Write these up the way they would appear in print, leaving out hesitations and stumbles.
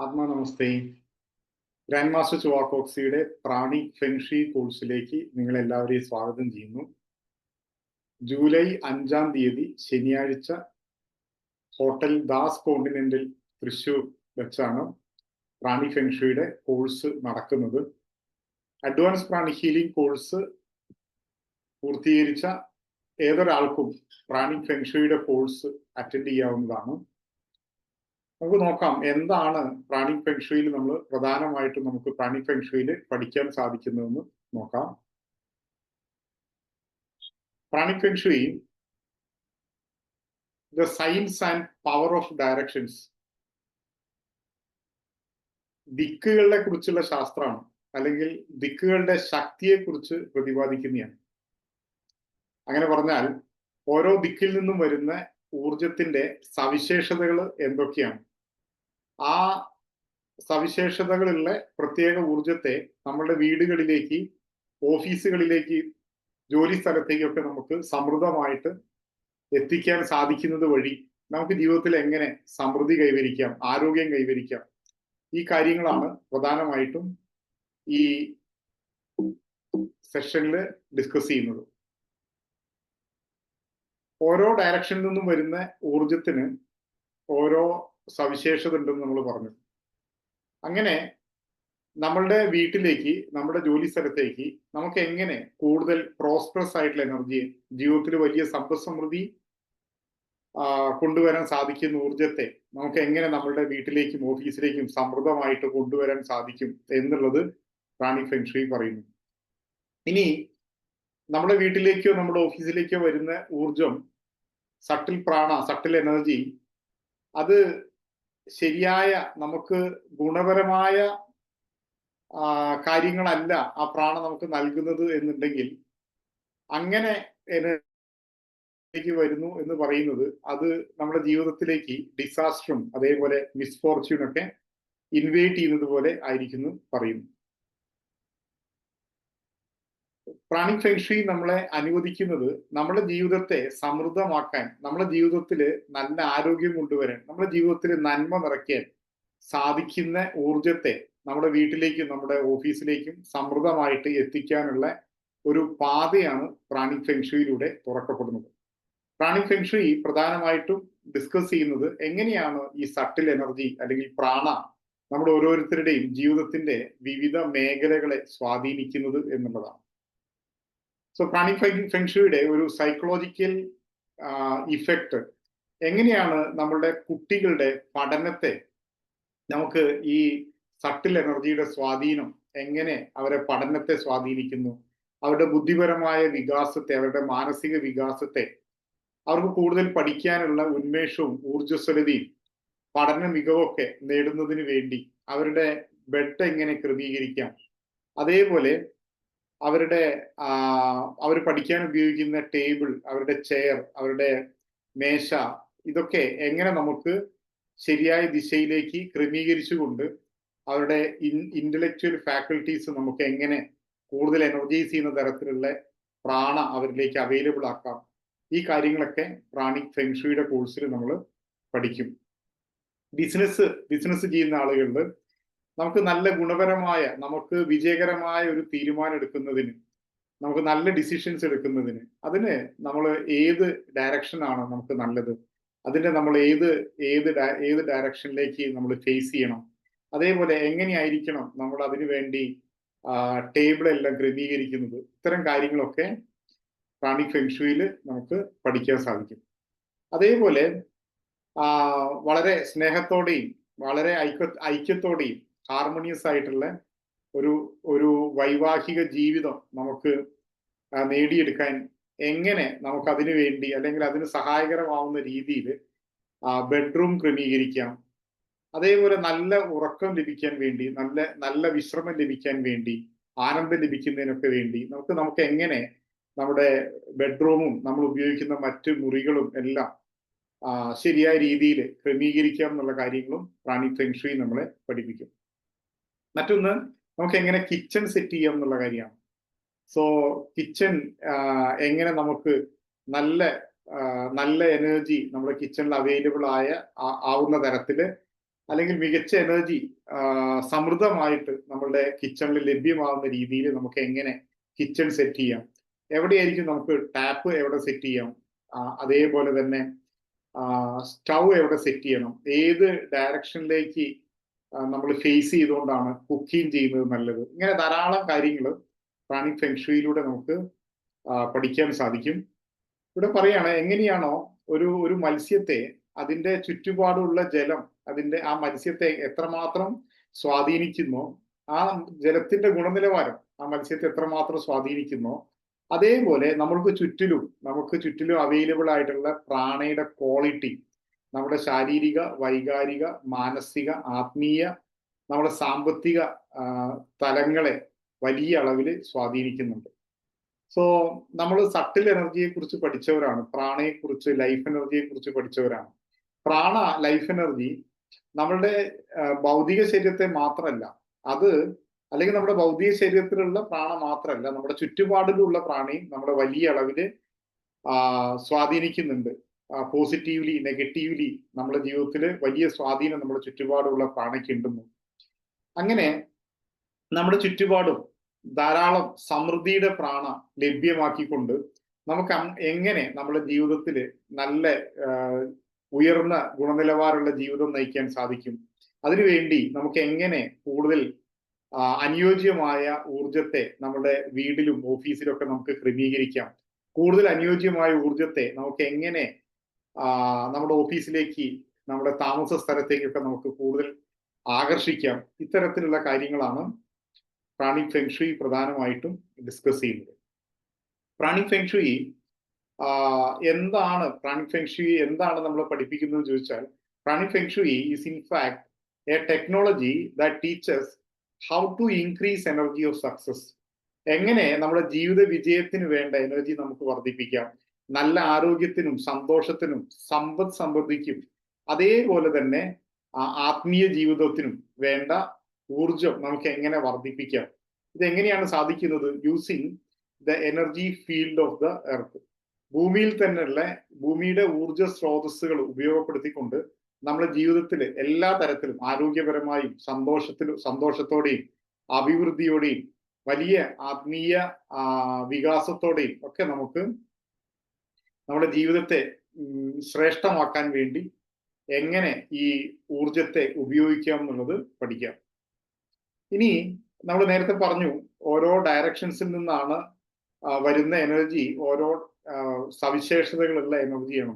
ആത്മാ നമസ്തേ. Grand master ചുവാക്കോക്സിയുടെ പ്രാണി feng shui കോഴ്സിലേക്ക് നിങ്ങൾ എല്ലാവരെയും സ്വാഗതം ചെയ്യുന്നു. ജൂലൈ 5-ാം തീയതി ശനിയാഴ്ച ഹോട്ടൽ ദാസ് കോണ്ടിനെന്റൽ തൃശൂർ വെച്ചാണ് പ്രാണി ഫെങ്ഷിയുടെ കോഴ്സ് നടക്കുന്നത്. അഡ്വാൻസ് പ്രാണി ഹീലിംഗ് കോഴ്സ് പൂർത്തീകരിച്ച ഏതൊരാൾക്കും പ്രാണി ഫെങ്ഷിയുടെ കോഴ്സ് അറ്റൻഡ് ചെയ്യാവുന്നതാണ്. നമുക്ക് നോക്കാം എന്താണ് പ്രാണിക് ഫെങ്ഷുയിൽ നമ്മൾ പ്രധാനമായിട്ടും നമുക്ക് പ്രാണിക് ഫെങ്ഷുയിൽ പഠിക്കാൻ സാധിക്കുന്നതെന്ന് നോക്കാം. Pranic feng shui the science and power of directions, ദിക്കുകളെ കുറിച്ചുള്ള ശാസ്ത്രമാണ്, അല്ലെങ്കിൽ ദിക്കുകളുടെ ശക്തിയെ കുറിച്ച് പ്രതിപാദിക്കുന്നതാണ്. അങ്ങനെ പറഞ്ഞാൽ ഓരോ ദിക്കിൽ നിന്നും വരുന്ന ഊർജത്തിന്റെ സവിശേഷതകൾ എന്തൊക്കെയാണ്, ആ സവിശേഷതകളുള്ള പ്രത്യേക ഊർജത്തെ നമ്മുടെ വീടുകളിലേക്ക്, ഓഫീസുകളിലേക്ക്, ജോലി സ്ഥലത്തേക്കൊക്കെ നമുക്ക് സമൃദ്ധമായിട്ട് എത്തിക്കാൻ സാധിക്കുന്നത് വഴി നമുക്ക് ജീവിതത്തിൽ എങ്ങനെ സമൃദ്ധി കൈവരിക്കാം, ആരോഗ്യം കൈവരിക്കാം, ഈ കാര്യങ്ങളാണ് പ്രധാനമായിട്ടും ഈ സെഷനിൽ ഡിസ്കസ് ചെയ്യുന്നത്. ഓരോ ഡയറക്ഷനിൽ നിന്നും വരുന്ന ഊർജത്തിന് ഓരോ സവിശേഷത ഉണ്ടെന്ന് നമ്മൾ പറഞ്ഞു. അങ്ങനെ നമ്മളുടെ വീട്ടിലേക്ക്, നമ്മുടെ ജോലി സ്ഥലത്തേക്ക് നമുക്ക് എങ്ങനെ കൂടുതൽ പ്രോസ്പെറസ് ആയിട്ടുള്ള എനർജി, ജീവിതത്തിൽ വലിയ സമ്പദ് സമൃദ്ധി കൊണ്ടുവരാൻ സാധിക്കുന്ന ഊർജത്തെ നമുക്ക് എങ്ങനെ നമ്മളുടെ വീട്ടിലേക്കും ഓഫീസിലേക്കും സമൃദ്ധമായിട്ട് കൊണ്ടുവരാൻ സാധിക്കും എന്നുള്ളത് പ്രാണിക് ഫെങ്ഷുയി പറയുന്നു. ഇനി നമ്മുടെ വീട്ടിലേക്കോ നമ്മുടെ ഓഫീസിലേക്കോ വരുന്ന ഊർജം, സട്ടിൽ പ്രാണ, സട്ടിൽ എനർജി, അത് ശരിയായ നമുക്ക് ഗുണപരമായ കാര്യങ്ങളല്ല ആ പ്രാണ നമുക്ക് നൽകുന്നത് എന്നുണ്ടെങ്കിൽ, അങ്ങനെ എനർജിക്ക് വരുന്നു എന്ന് പറയുന്നത് അത് നമ്മുടെ ജീവിതത്തിലേക്ക് ഡിസാസ്റ്ററും അതേപോലെ മിസ്ഫോർച്യൂണൊക്കെ ഇൻവൈറ്റ് ചെയ്യുന്നത് പോലെ ആയിരിക്കുന്നു പറയുന്നു. പ്രാണിക് ഫെങ്ഷുയി നമ്മളെ അനുവദിക്കുന്നത് നമ്മുടെ ജീവിതത്തെ സമൃദ്ധമാക്കാൻ, നമ്മുടെ ജീവിതത്തിൽ നല്ല ആരോഗ്യം കൊണ്ടുവരാൻ, നമ്മുടെ ജീവിതത്തിൽ നന്മ നിറയ്ക്കാൻ സാധിക്കുന്ന ഊർജത്തെ നമ്മുടെ വീട്ടിലേക്കും നമ്മുടെ ഓഫീസിലേക്കും സമൃദ്ധമായിട്ട് എത്തിക്കാനുള്ള ഒരു പാതയാണ് പ്രാണിക് ഫെങ്ഷുയിലൂടെ തുറക്കപ്പെടുന്നത്. പ്രാണിക് ഫെങ്ഷുയി പ്രധാനമായിട്ടും ഡിസ്കസ് ചെയ്യുന്നത് എങ്ങനെയാണ് ഈ സട്ടിൽ എനർജി അല്ലെങ്കിൽ പ്രാണ നമ്മുടെ ഓരോരുത്തരുടെയും ജീവിതത്തിന്റെ വിവിധ മേഖലകളെ സ്വാധീനിക്കുന്നത് എന്നുള്ളതാണ്. സോ പ്രാണിക് ഫെങ്ഷുയുടെ ഒരു സൈക്കോളജിക്കൽ ഇഫക്റ്റ്, എങ്ങനെയാണ് നമ്മളുടെ കുട്ടികളുടെ പഠനത്തെ നമുക്ക് ഈ സട്ടിൽ എനർജിയുടെ സ്വാധീനം എങ്ങനെ അവരെ പഠനത്തെ സ്വാധീനിക്കുന്നു, അവരുടെ ബുദ്ധിപരമായ വികാസത്തെ, അവരുടെ മാനസിക വികാസത്തെ, അവർക്ക് കൂടുതൽ പഠിക്കാനുള്ള ഉന്മേഷവും ഊർജ്ജസ്വലതയും പഠന മികവൊക്കെ നേടുന്നതിന് വേണ്ടി അവരുടെ ബെഡ് എങ്ങനെ ക്രമീകരിക്കാം, അതേപോലെ അവരുടെ അവർ പഠിക്കാൻ ഉപയോഗിക്കുന്ന ടേബിൾ, അവരുടെ ചെയർ, അവരുടെ മേശ, ഇതൊക്കെ എങ്ങനെ നമുക്ക് ശരിയായ ദിശയിലേക്ക് ക്രമീകരിച്ചുകൊണ്ട് അവരുടെ ഇന്റലക്ച്വൽ ഫാക്കൽറ്റീസ് നമുക്ക് എങ്ങനെ കൂടുതൽ എനർജൈസ് ചെയ്യുന്ന തരത്തിലുള്ള പ്രാണ അവരിലേക്ക് അവൈലബിൾ ആക്കാം, ഈ കാര്യങ്ങളൊക്കെ പ്രാണിക് ഫെങ്ഷുയുടെ കോഴ്സിൽ നമ്മൾ പഠിക്കും. ബിസിനസ് ചെയ്യുന്ന ആളുകളിൽ നമുക്ക് നല്ല ഗുണപരമായ, നമുക്ക് വിജയകരമായ ഒരു തീരുമാനം എടുക്കുന്നതിന്, നമുക്ക് നല്ല ഡിസിഷൻസ് എടുക്കുന്നതിന്, അതിന് നമ്മൾ ഏത് ഡയറക്ഷനാണ് നമുക്ക് നല്ലത്, അതിന്റെ നമ്മൾ ഏത് ഡയറക്ഷനിലേക്ക് നമ്മൾ ഫേസ് ചെയ്യണം, അതേപോലെ എങ്ങനെയായിരിക്കണം നമ്മൾ അതിനു വേണ്ടി ടേബിൾ എല്ലാം ക്രമീകരിക്കുന്നത്, ഇത്തരം കാര്യങ്ങളൊക്കെ പ്രാണിക് ഫെങ്ഷുയിൽ നമുക്ക് പഠിക്കാൻ സാധിക്കും. അതേപോലെ വളരെ സ്നേഹത്തോടെയും വളരെ ഐക്യത്തോടെയും ഹാർമോണിയസ് ആയിട്ടുള്ള ഒരു വൈവാഹിക ജീവിതം നമുക്ക് നേടിയെടുക്കാൻ എങ്ങനെ നമുക്ക് അതിനു വേണ്ടി, അല്ലെങ്കിൽ അതിന് സഹായകരമാവുന്ന രീതിയിൽ ബെഡ്റൂം ക്രമീകരിക്കാം, അതേപോലെ നല്ല ഉറക്കം ലഭിക്കാൻ വേണ്ടി, നല്ല വിശ്രമം ലഭിക്കാൻ വേണ്ടി, ആനന്ദം ലഭിക്കുന്നതിനൊക്കെ വേണ്ടി നമുക്ക് എങ്ങനെ നമ്മുടെ ബെഡ്റൂമും നമ്മൾ ഉപയോഗിക്കുന്ന മറ്റ് മുറികളും എല്ലാം ശരിയായ രീതിയിൽ ക്രമീകരിക്കാം എന്നുള്ള കാര്യങ്ങളും പ്രാണിക് ഫെങ്ഷുയി നമ്മളെ പഠിപ്പിക്കും. മറ്റൊന്ന്, നമുക്ക് എങ്ങനെ കിച്ചൺ സെറ്റ് ചെയ്യാം എന്നുള്ള കാര്യമാണ്. സോ കിച്ചൺ എങ്ങനെ നമുക്ക് നല്ല എനർജി നമ്മുടെ കിച്ചണിൽ അവൈലബിൾ ആവുന്ന തരത്തില് അല്ലെങ്കിൽ മികച്ച എനർജി സമൃദ്ധമായിട്ട് നമ്മളുടെ കിച്ചണിൽ ലഭ്യമാകുന്ന രീതിയിൽ നമുക്ക് എങ്ങനെ കിച്ചൺ സെറ്റ് ചെയ്യാം, എവിടെയായിരിക്കും നമുക്ക് ടാപ്പ് എവിടെ സെറ്റ് ചെയ്യാം, അതേപോലെ തന്നെ സ്റ്റൗ എവിടെ സെറ്റ് ചെയ്യണം, ഏത് ഡയറക്ഷനിലേക്ക് നമ്മൾ ഫേസ് ചെയ്തുകൊണ്ടാണ് കുക്കിംഗ് ചെയ്യുന്നത് നല്ലത്. ഇങ്ങനെ ധാരാളം കാര്യങ്ങൾ പ്രാണിക് ഫെങ്ഷുയിലൂടെ നമുക്ക് പഠിക്കാൻ സാധിക്കും. ഇവിടെ പറയാണ് എങ്ങനെയാണോ ഒരു മത്സ്യത്തെ അതിന്റെ ചുറ്റുപാടുള്ള ജലം ആ മത്സ്യത്തെ എത്രമാത്രം സ്വാധീനിക്കുന്നോ, ആ ജലത്തിന്റെ ഗുണനിലവാരം ആ മത്സ്യത്തെ എത്രമാത്രം സ്വാധീനിക്കുന്നോ, അതേപോലെ നമുക്ക് ചുറ്റിലും അവൈലബിൾ ആയിട്ടുള്ള പ്രാണയുടെ ക്വാളിറ്റി നമ്മുടെ ശാരീരിക, വൈകാരിക, മാനസിക, ആത്മീയ, നമ്മുടെ സാമ്പത്തിക തലങ്ങളെ വലിയ അളവിൽ സ്വാധീനിക്കുന്നുണ്ട്. സോ നമ്മൾ സട്ടിൽ എനർജിയെ കുറിച്ച് പഠിച്ചവരാണ്, പ്രാണയെ കുറിച്ച്, ലൈഫ് എനർജിയെ കുറിച്ച് പഠിച്ചവരാണ്. പ്രാണ, ലൈഫ് എനർജി നമ്മളുടെ ഭൗതിക ശരീരത്തെ മാത്രമല്ല, അത് അല്ലെങ്കിൽ നമ്മുടെ ഭൗതിക ശരീരത്തിലുള്ള പ്രാണ മാത്രമല്ല, നമ്മുടെ ചുറ്റുപാടിലുള്ള പ്രാണയും നമ്മുടെ വലിയ അളവില് സ്വാധീനിക്കുന്നുണ്ട്. പോസിറ്റീവ്ലി, നെഗറ്റീവ്ലി നമ്മുടെ ജീവിതത്തിൽ വലിയ സ്വാധീനം നമ്മുടെ ചുറ്റുപാടുള്ള പ്രാണയ്ക്ക് ഉണ്ടെന്നു. അങ്ങനെ നമ്മുടെ ചുറ്റുപാടും ധാരാളം സമൃദ്ധിയുടെ പ്രാണ ലഭ്യമാക്കിക്കൊണ്ട് നമുക്ക് എങ്ങനെ നമ്മുടെ ജീവിതത്തിൽ നല്ല ഉയർന്ന ഗുണനിലവാരമുള്ള ജീവിതം നയിക്കാൻ സാധിക്കും, അതിനുവേണ്ടി നമുക്ക് എങ്ങനെ കൂടുതൽ അനുയോജ്യമായ ഊർജത്തെ നമ്മുടെ വീട്ടിലും ഓഫീസിലും ഒക്കെ നമുക്ക് ക്രമീകരിക്കാം, കൂടുതൽ അനുയോജ്യമായ ഊർജത്തെ നമുക്ക് എങ്ങനെ നമ്മുടെ ഓഫീസിലേക്ക്, നമ്മുടെ താമസ സ്ഥലത്തേക്കൊക്കെ നമുക്ക് കൂടുതൽ ആകർഷിക്കാം, ഇത്തരത്തിലുള്ള കാര്യങ്ങളാണ് പ്രാണിക് ഫെങ്ഷുയി പ്രധാനമായിട്ടും ഡിസ്കസ് ചെയ്യുന്നത്. പ്രാണിക് ഫെങ്ഷുയി പ്രാണിക് ഫെങ്ഷുയി എന്താണ് നമ്മൾ പഠിപ്പിക്കുന്നത് ചോദിച്ചാൽ, pranic feng shui is in fact a technology that teaches how to increase energy of success. എങ്ങനെ നമ്മുടെ ജീവിത വിജയത്തിന് വേണ്ട എനർജി നമുക്ക് വർദ്ധിപ്പിക്കാം, നല്ല ആരോഗ്യത്തിനും സന്തോഷത്തിനും സമ്പദ് സമൃദ്ധിക്കും അതേപോലെ തന്നെ ആത്മീയ ജീവിതത്തിനും വേണ്ട ഊർജം നമുക്ക് എങ്ങനെ വർദ്ധിപ്പിക്കാം. ഇതെങ്ങനെയാണ് സാധിക്കുന്നത്? Using the energy field of the earth. ഭൂമിയുടെ ഊർജ സ്രോതസ്സുകൾ ഉപയോഗപ്പെടുത്തിക്കൊണ്ട് നമ്മുടെ ജീവിതത്തിൽ എല്ലാ തരത്തിലും ആരോഗ്യപരമായും സന്തോഷത്തോടെയും അഭിവൃദ്ധിയോടെയും വലിയ ആത്മീയ വികാസത്തോടെയും ഒക്കെ നമുക്ക് നമ്മുടെ ജീവിതത്തെ ശ്രേഷ്ഠമാക്കാൻ വേണ്ടി എങ്ങനെ ഈ ഊർജത്തെ ഉപയോഗിക്കാം എന്നുള്ളത് പഠിക്കാം. ഇനി നമ്മൾ നേരത്തെ പറഞ്ഞു, ഓരോ ഡയറക്ഷൻസിൽ നിന്നാണ് വരുന്ന എനർജി ഓരോ സവിശേഷതകളുള്ള എനർജിയാണ്.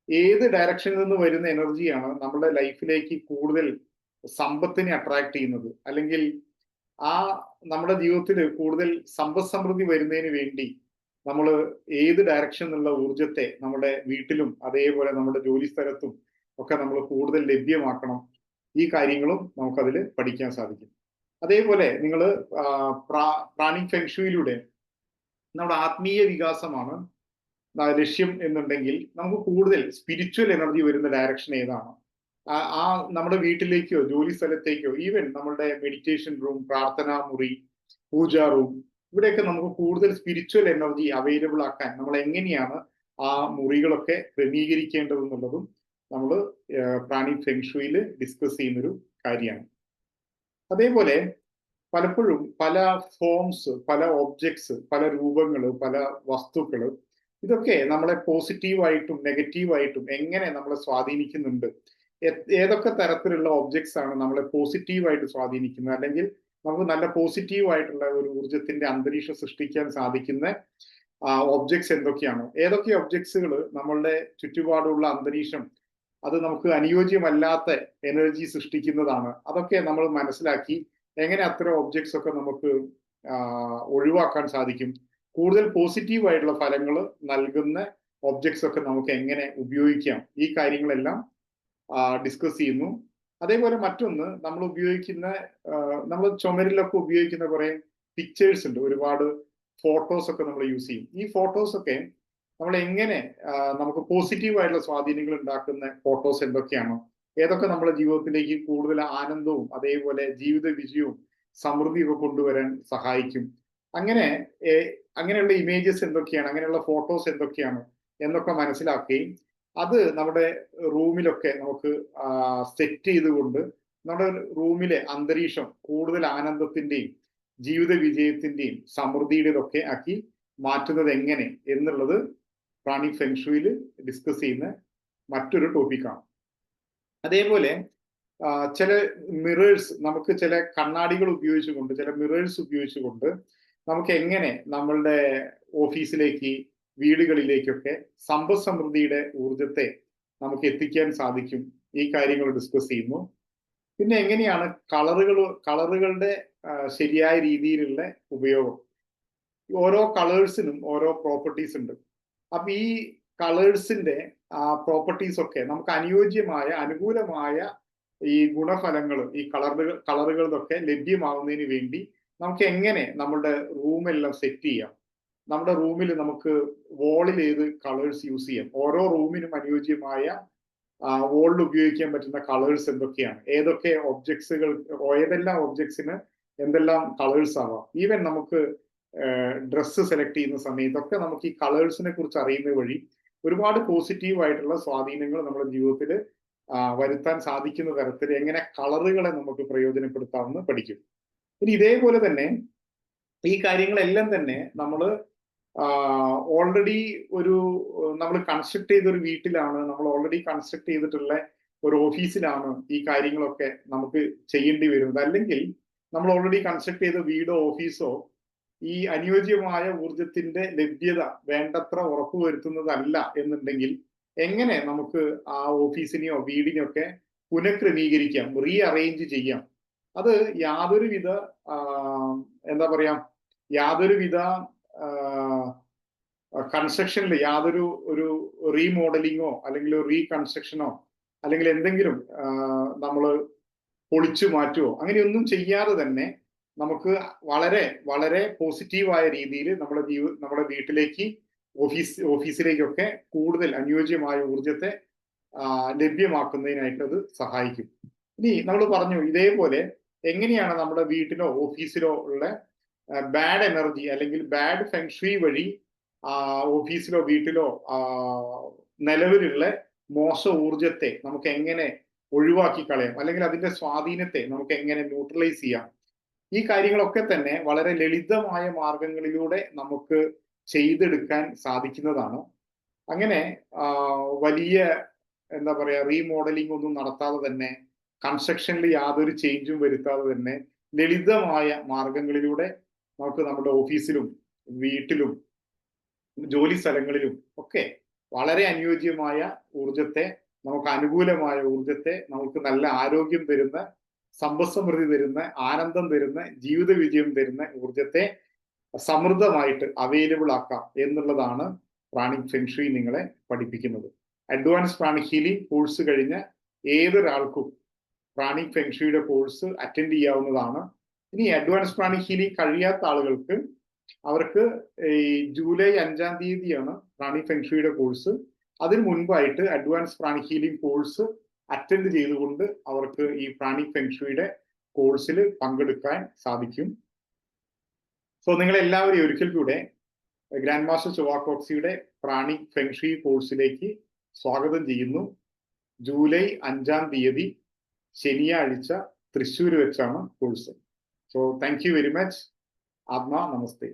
ഏത് ഡയറക്ഷനിൽ നിന്ന് വരുന്ന എനർജിയാണ് നമ്മുടെ ലൈഫിലേക്ക് കൂടുതൽ സമ്പത്തിനെ അട്രാക്ട് ചെയ്യുന്നത്, അല്ലെങ്കിൽ നമ്മുടെ ജീവിതത്തിൽ കൂടുതൽ സമ്പദ് സമൃദ്ധി വരുന്നതിന് വേണ്ടി നമ്മൾ ഏത് ഡയറക്ഷനിൽ നിന്നുള്ള ഊർജത്തെ നമ്മുടെ വീട്ടിലും അതേപോലെ നമ്മുടെ ജോലി സ്ഥലത്തും ഒക്കെ നമ്മൾ കൂടുതൽ ലഭ്യമാക്കണം, ഈ കാര്യങ്ങളും നമുക്കതിൽ പഠിക്കാൻ സാധിക്കും. അതേപോലെ നിങ്ങൾ പ്രാണിക് ഫെങ്ഷുയിലൂടെ നമ്മുടെ ആത്മീയ വികാസമാണ് ലക്ഷ്യം എന്നുണ്ടെങ്കിൽ നമുക്ക് കൂടുതൽ സ്പിരിച്വൽ എനർജി വരുന്ന ഡയറക്ഷൻ ഏതാണ്, നമ്മുടെ വീട്ടിലേക്കോ ജോലി സ്ഥലത്തേക്കോ, ഈവൻ നമ്മളുടെ മെഡിറ്റേഷൻ റൂം, പ്രാർത്ഥനാ മുറി, പൂജാ റൂം, ഇവിടെയൊക്കെ നമുക്ക് കൂടുതൽ സ്പിരിച്വൽ എനർജി അവൈലബിൾ ആക്കാൻ നമ്മൾ എങ്ങനെയാണ് ആ മുറികളൊക്കെ ക്രമീകരിക്കേണ്ടതെന്നുള്ളതും നമ്മൾ പ്രാണിക് ഫെങ്ഷുയിൽ ഡിസ്കസ് ചെയ്യുന്നൊരു കാര്യമാണ്. അതേപോലെ പലപ്പോഴും പല ഫോംസ്, പല ഒബ്ജക്ട്സ്, പല രൂപങ്ങൾ, പല വസ്തുക്കൾ, ഇതൊക്കെ നമ്മളെ പോസിറ്റീവായിട്ടും നെഗറ്റീവായിട്ടും എങ്ങനെ നമ്മളെ സ്വാധീനിക്കുന്നുണ്ട്, ഏതൊക്കെ തരത്തിലുള്ള ഒബ്ജക്ട്സ് ആണ് നമ്മളെ പോസിറ്റീവായിട്ട് സ്വാധീനിക്കുന്നത്, അല്ലെങ്കിൽ നമുക്ക് നല്ല പോസിറ്റീവായിട്ടുള്ള ഒരു ഊർജത്തിന്റെ അന്തരീക്ഷം സൃഷ്ടിക്കാൻ സാധിക്കുന്ന ഒബ്ജക്ട്സ് എന്തൊക്കെയാണ്, ഏതൊക്കെ ഒബ്ജക്ട്സുകൾ നമ്മളുടെ ചുറ്റുപാടുള്ള അന്തരീക്ഷം അത് നമുക്ക് അനുയോജ്യമല്ലാത്ത എനർജി സൃഷ്ടിക്കുന്നതാണ്, അതൊക്കെ നമ്മൾ മനസ്സിലാക്കി എങ്ങനെ അത്തരം ഒബ്ജക്ട്സ് ഒക്കെ നമുക്ക് ഒഴിവാക്കാൻ സാധിക്കും, കൂടുതൽ പോസിറ്റീവ് ആയിട്ടുള്ള ഫലങ്ങൾ നൽകുന്ന ഒബ്ജക്ട്സ് ഒക്കെ നമുക്ക് എങ്ങനെ ഉപയോഗിക്കാം, ഈ കാര്യങ്ങളെല്ലാം ഡിസ്കസ് ചെയ്യുന്നു. അതേപോലെ മറ്റൊന്ന്, നമ്മൾ ചുമരിലൊക്കെ ഉപയോഗിക്കുന്ന കുറെ പിക്ചേഴ്സ് ഉണ്ട്, ഒരുപാട് ഫോട്ടോസ് ഒക്കെ നമ്മൾ യൂസ് ചെയ്യും. ഈ ഫോട്ടോസ് ഒക്കെ നമ്മൾ എങ്ങനെ നമുക്ക് പോസിറ്റീവ് ആയിട്ടുള്ള സ്വാധീനങ്ങൾ ഉണ്ടാക്കുന്ന ഫോട്ടോസ് എന്തൊക്കെയാണോ, ഏതൊക്കെ നമ്മുടെ ജീവിതത്തിലേക്ക് കൂടുതൽ ആനന്ദവും അതേപോലെ ജീവിത വിജയവും സമൃദ്ധിയൊക്കെ കൊണ്ടുവരാൻ സഹായിക്കും, അങ്ങനെയുള്ള ഇമേജസ് എന്തൊക്കെയാണ്, അങ്ങനെയുള്ള ഫോട്ടോസ് എന്തൊക്കെയാണ് എന്നൊക്കെ മനസ്സിലാക്കുകയും അത് നമ്മുടെ റൂമിലൊക്കെ നമുക്ക് സെറ്റ് ചെയ്തുകൊണ്ട് നമ്മുടെ റൂമിലെ അന്തരീക്ഷം കൂടുതൽ ആനന്ദത്തിന്റെയും ജീവിത വിജയത്തിന്റെയും സമൃദ്ധിയുടെയും ഒക്കെ ആക്കി മാറ്റുന്നത് എങ്ങനെ എന്നുള്ളത് പ്രാണിക് ഫെങ്ഷുയിൽ ഡിസ്കസ് ചെയ്യുന്ന മറ്റൊരു ടോപ്പിക്കാണ്. അതേപോലെ ചില മിറേഴ്സ്, നമുക്ക് ചില കണ്ണാടികൾ ഉപയോഗിച്ചുകൊണ്ട്, ചില മിറേഴ്സ് ഉപയോഗിച്ചുകൊണ്ട് നമുക്ക് എങ്ങനെ നമ്മളുടെ ഓഫീസിലേക്ക്, വീടുകളിലേക്കൊക്കെ സമ്പദ് സമൃദ്ധിയുടെ ഊർജത്തെ നമുക്ക് എത്തിക്കാൻ സാധിക്കും, ഈ കാര്യങ്ങൾ ഡിസ്കസ് ചെയ്യുന്നു. പിന്നെ എങ്ങനെയാണ് കളറുകളുടെ ശരിയായ രീതിയിലുള്ള ഉപയോഗം. ഓരോ കളേഴ്സിനും ഓരോ പ്രോപ്പർട്ടീസ് ഉണ്ട്. അപ്പൊ ഈ കളേഴ്സിന്റെ പ്രോപ്പർട്ടീസ് ഒക്കെ നമുക്ക് അനുകൂലമായ ഈ ഗുണഫലങ്ങൾ ഈ കളറുകളൊക്കെ ലഭ്യമാവുന്നതിന് വേണ്ടി നമുക്ക് എങ്ങനെ നമ്മുടെ റൂമെല്ലാം സെറ്റ് ചെയ്യാം, നമ്മുടെ റൂമിൽ നമുക്ക് വോളിൽ ഏത് കളേഴ്സ് യൂസ് ചെയ്യാം, ഓരോ റൂമിനും അനുയോജ്യമായ വോളിൽ ഉപയോഗിക്കാൻ പറ്റുന്ന കളേഴ്സ് എന്തൊക്കെയാണ്, ഏതെല്ലാം ഒബ്ജക്ട്സിന് എന്തെല്ലാം കളേഴ്സ് ആവാം. ഈവൻ നമുക്ക് ഡ്രസ്സ് സെലക്ട് ചെയ്യുന്ന സമയത്തൊക്കെ നമുക്ക് ഈ കളേഴ്സിനെ കുറിച്ച് അറിയുന്നത് വഴി ഒരുപാട് പോസിറ്റീവ് ആയിട്ടുള്ള സ്വാധീനങ്ങൾ നമ്മുടെ ജീവിതത്തിൽ വരുത്താൻ സാധിക്കുന്ന തരത്തിൽ എങ്ങനെ കളറുകളെ നമുക്ക് പ്രയോജനപ്പെടുത്താമെന്ന് പഠിക്കും. ഇനി ഇതേപോലെ തന്നെ ഈ കാര്യങ്ങളെല്ലാം തന്നെ നമ്മൾ ഓൾറെഡി നമ്മൾ കൺസ്ട്രക്ട് ചെയ്തൊരു വീട്ടിലാണ്, നമ്മൾ ഓൾറെഡി കൺസ്ട്രക്ട് ചെയ്തിട്ടുള്ള ഒരു ഓഫീസിലാണ് ഈ കാര്യങ്ങളൊക്കെ നമുക്ക് ചെയ്യേണ്ടി വരുന്നത്. അല്ലെങ്കിൽ നമ്മൾ ഓൾറെഡി കൺസ്ട്രക്ട് ചെയ്ത വീടോ ഓഫീസോ ഈ അനുയോജ്യമായ ഊർജത്തിന്റെ ലഭ്യത വേണ്ടത്ര ഉറപ്പുവരുത്തുന്നതല്ല എന്നുണ്ടെങ്കിൽ എങ്ങനെ നമുക്ക് ആ ഓഫീസിനെയോ വീടിനെയോ ഒക്കെ പുനഃക്രമീകരിക്കാം, റീഅറേഞ്ച് ചെയ്യാം. അത് യാതൊരുവിധ കൺസ്ട്രക്ഷനിൽ ഒരു റീമോഡലിങ്ങോ അല്ലെങ്കിൽ റീകൺസ്ട്രക്ഷനോ അല്ലെങ്കിൽ എന്തെങ്കിലും നമ്മൾ പൊളിച്ചു മാറ്റുവോ അങ്ങനെയൊന്നും ചെയ്യാതെ തന്നെ നമുക്ക് വളരെ വളരെ പോസിറ്റീവായ രീതിയിൽ നമ്മുടെ വീട്ടിലേക്ക്, ഓഫീസിലേക്കൊക്കെ കൂടുതൽ അനുയോജ്യമായ ഊർജത്തെ ലഭ്യമാക്കുന്നതിനായിട്ട് അത് സഹായിക്കും. ഇനി നമ്മൾ പറഞ്ഞു ഇതേപോലെ എങ്ങനെയാണ് നമ്മുടെ വീട്ടിലോ ഓഫീസിലോ ഉള്ള ബാഡ് എനർജി അല്ലെങ്കിൽ ബാഡ് ഫെങ്ഷുയി വഴി ഓഫീസിലോ വീട്ടിലോ നിലവിലുള്ള മോശ ഊർജത്തെ നമുക്ക് എങ്ങനെ ഒഴിവാക്കി കളയാം, അല്ലെങ്കിൽ അതിന്റെ സ്വാധീനത്തെ നമുക്ക് എങ്ങനെ ന്യൂട്രലൈസ് ചെയ്യാം. ഈ കാര്യങ്ങളൊക്കെ തന്നെ വളരെ ലളിതമായ മാർഗങ്ങളിലൂടെ നമുക്ക് ചെയ്തെടുക്കാൻ സാധിക്കുന്നതാണ്. അങ്ങനെ വലിയ റീമോഡലിംഗ് ഒന്നും നടത്താതെ തന്നെ, കൺസ്ട്രക്ഷനിൽ യാതൊരു ചേഞ്ചും വരുത്താതെ തന്നെ ലളിതമായ മാർഗങ്ങളിലൂടെ നമുക്ക് നമ്മുടെ ഓഫീസിലും വീട്ടിലും ജോലി സ്ഥലങ്ങളിലും ഒക്കെ വളരെ അനുയോജ്യമായ ഊർജത്തെ, നമുക്ക് അനുകൂലമായ ഊർജത്തെ, നമുക്ക് നല്ല ആരോഗ്യം തരുന്ന, സമ്പദ് സമൃദ്ധി തരുന്ന, ആനന്ദം തരുന്ന, ജീവിത വിജയം തരുന്ന ഊർജത്തെ സമൃദ്ധമായിട്ട് അവൈലബിൾ ആക്കാം എന്നുള്ളതാണ് പ്രാണിക് ഫെങ്ഷുയി നിങ്ങളെ പഠിപ്പിക്കുന്നത്. അഡ്വാൻസ് പ്രാണിക് ഹീലിംഗ് കോഴ്സ് കഴിഞ്ഞ ഏതൊരാൾക്കും പ്രാണിക് ഫെങ്ഷുയിയുടെ കോഴ്സ് അറ്റൻഡ് ചെയ്യാവുന്നതാണ്. ഇനി അഡ്വാൻസ് പ്രാണിക് ഹീലിംഗ് കഴിയാത്ത ആളുകൾക്ക് അവർക്ക് ഈ ജൂലൈ 5-ാം തീയതിയാണ് പ്രാണിക് ഫെങ്ഷുയിയുടെ കോഴ്സ്. അതിന് മുൻപായിട്ട് advance pranic healing course attend ചെയ്തുകൊണ്ട് അവർക്ക് ഈ പ്രാണിക് ഫെങ്ഷുയിയുടെ കോഴ്സിൽ പങ്കെടുക്കാൻ സാധിക്കും. സോ നിങ്ങളെല്ലാവരെയും ഒരിക്കൽ കൂടെ ഗ്രാൻഡ് മാസ്റ്റർ ചൊവ്വാക്കോക്സിയുടെ പ്രാണിക് ഫെങ്ഷുയി കോഴ്സിലേക്ക് സ്വാഗതം ചെയ്യുന്നു. ജൂലൈ 5-ാം തീയതി ശനിയാഴ്ച തൃശ്ശൂർ വെച്ചാണ് course. So thank you very much. ആത്മാ നമസ്തേ.